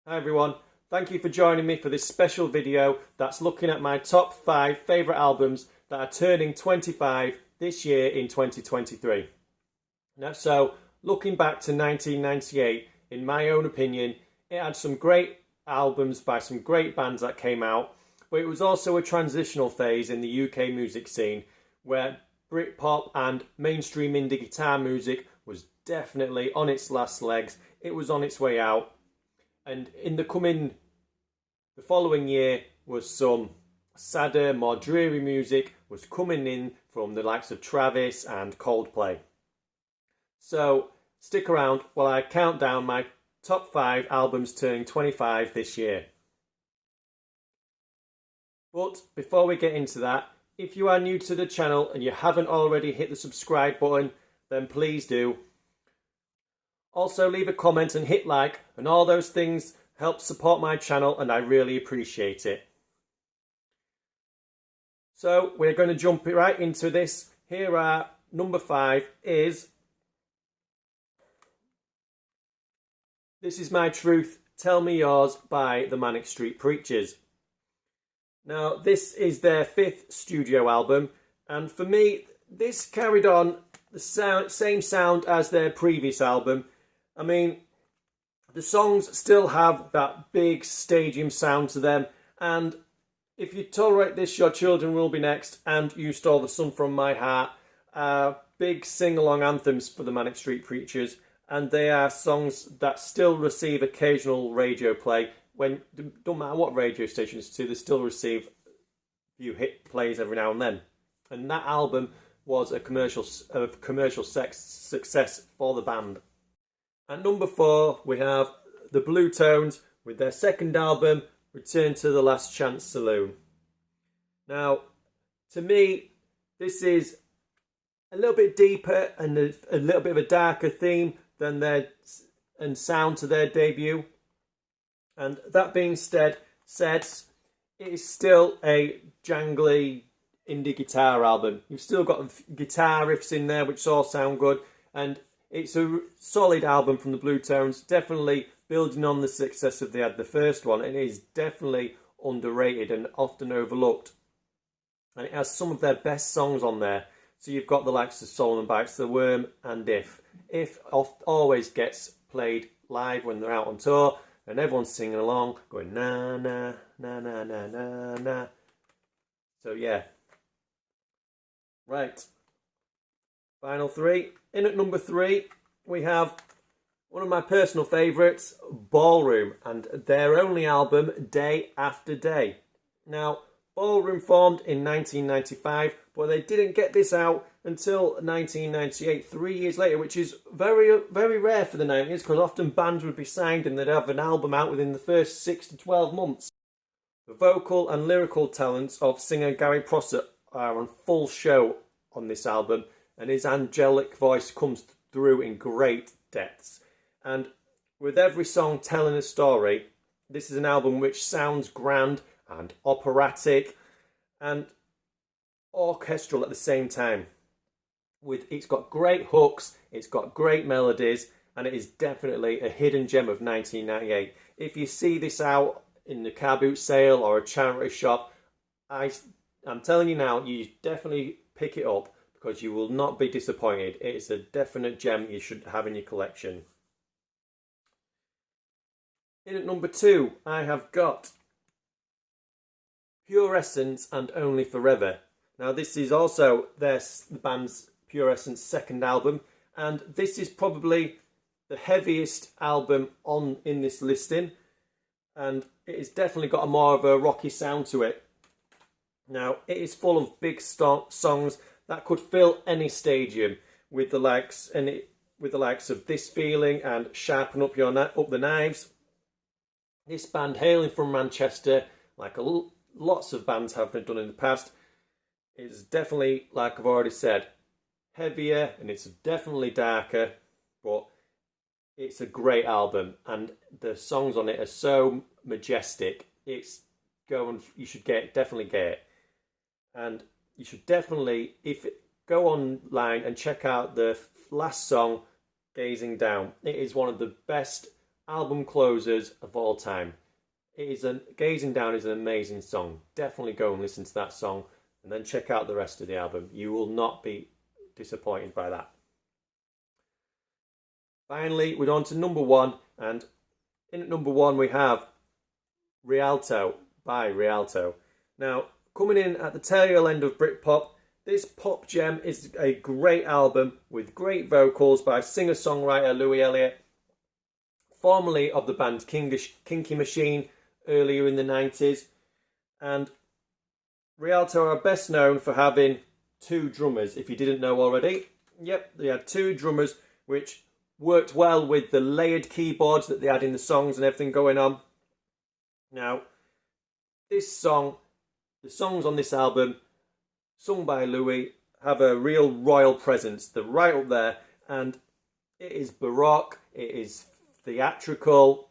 Hi everyone, thank you for joining me for this special video that's looking at my top 5 favourite albums that are turning 25 this year in 2023. So, looking back to 1998, in my own opinion, it had some great albums by some great bands that came out, but it was also a transitional phase in the UK music scene where Britpop and mainstream indie guitar music was definitely on its last legs. It was on its way out. And the following year was some sadder, more dreary music was coming in from the likes of Travis and Coldplay. So stick around while I count down my top 5 albums turning 25 this year. But before we get into that, if you are new to the channel and you haven't already hit the subscribe button, then please do. Also leave a comment and hit like, and all those things help support my channel and I really appreciate it. So we're going to jump right into this. Here are number 5 is This Is My Truth, Tell Me Yours by the Manic Street Preachers. Now this is their 5th studio album, and for me this carried on the same sound as their previous album. I mean, the songs still have that big stadium sound to them, and If You Tolerate This, Your Children Will Be Next, and You Stole the Sun From My Heart are big sing-along anthems for the Manic Street Preachers, and they are songs that still receive occasional radio play. Don't matter what radio station it's to, they still receive a few hit plays every now and then. And that album was a commercial success for the band. At number 4, we have the Blue Tones with their second album, Return to the Last Chance Saloon. Now, to me, this is a little bit deeper and a little bit of a darker theme than and sound to their debut. And that being said, it is still a jangly indie guitar album. You've still got guitar riffs in there which all sound good, and it's a solid album from the Blue Tones, definitely building on the success that they had the first one. It is definitely underrated and often overlooked. And it has some of their best songs on there. So you've got the likes of Solomon Bites the Worm and If. If always gets played live when they're out on tour, and everyone's singing along, going na na na na na na na. So yeah. Right. Final 3. In at number 3, we have one of my personal favourites, Ballroom, and their only album, Day After Day. Now, Ballroom formed in 1995, but they didn't get this out until 1998, 3 years later, which is very, very rare for the 90s, because often bands would be signed and they'd have an album out within the first 6 to 12 months. The vocal and lyrical talents of singer Gary Prosser are on full show on this album, and his angelic voice comes through in great depths. And with every song telling a story, this is an album which sounds grand and operatic and orchestral at the same time. It's got great hooks, it's got great melodies, and it is definitely a hidden gem of 1998. If you see this out in the car boot sale or a charity shop, I'm telling you now, you definitely pick it up because you will not be disappointed. It's a definite gem you should have in your collection. In at number 2, I have got Pure Essence and Only Forever. Now this is also the band's Pure Essence second album, and this is probably the heaviest album in this listing, and it has definitely got more of a rocky sound to it. Now it is full of big songs that could fill any stadium with the likes of This Feeling and Sharpen Up the Knives. This band, hailing from Manchester, like lots of bands have done in the past, is definitely, like I've already said, heavier and it's definitely darker, but it's a great album and the songs on it are so majestic. You should definitely get it, and you should definitely go online and check out the last song, Gazing Down. It is one of the best album closers of all time. It is Gazing Down is an amazing song. Definitely go and listen to that song and then check out the rest of the album. You will not be disappointed by that. Finally, we're on to number one, and in at number one we have Rialto by Rialto. Now, coming in at the tail end of Britpop, this pop gem is a great album with great vocals by singer-songwriter Louis Elliott, formerly of the band Kinky Machine earlier in the 90s. And Rialto are best known for having two drummers, if you didn't know already. Yep, they had two drummers, which worked well with the layered keyboards that they had in the songs and everything going on. Now, the songs on this album, sung by Louis, have a real royal presence. They're right up there, and it is baroque, it is theatrical,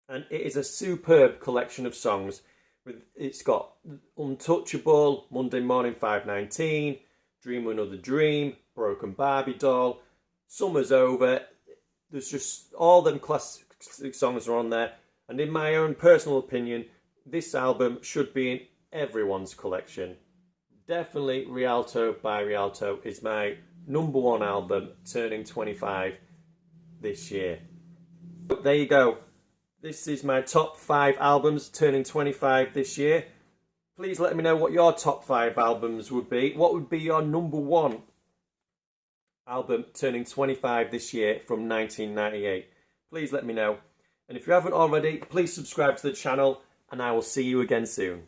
and it is a superb collection of songs. It's got Untouchable, Monday Morning 519, Dream Another Dream, Broken Barbie Doll, Summer's Over. There's just all them classic songs are on there, and in my own personal opinion, this album should be in everyone's collection. Definitely Rialto by Rialto is my number one album, turning 25 this year. But there you go. This is my top 5 albums turning 25 this year. Please let me know what your top 5 albums would be. What would be your number one album turning 25 this year from 1998? Please let me know. And if you haven't already, please subscribe to the channel, and I will see you again soon.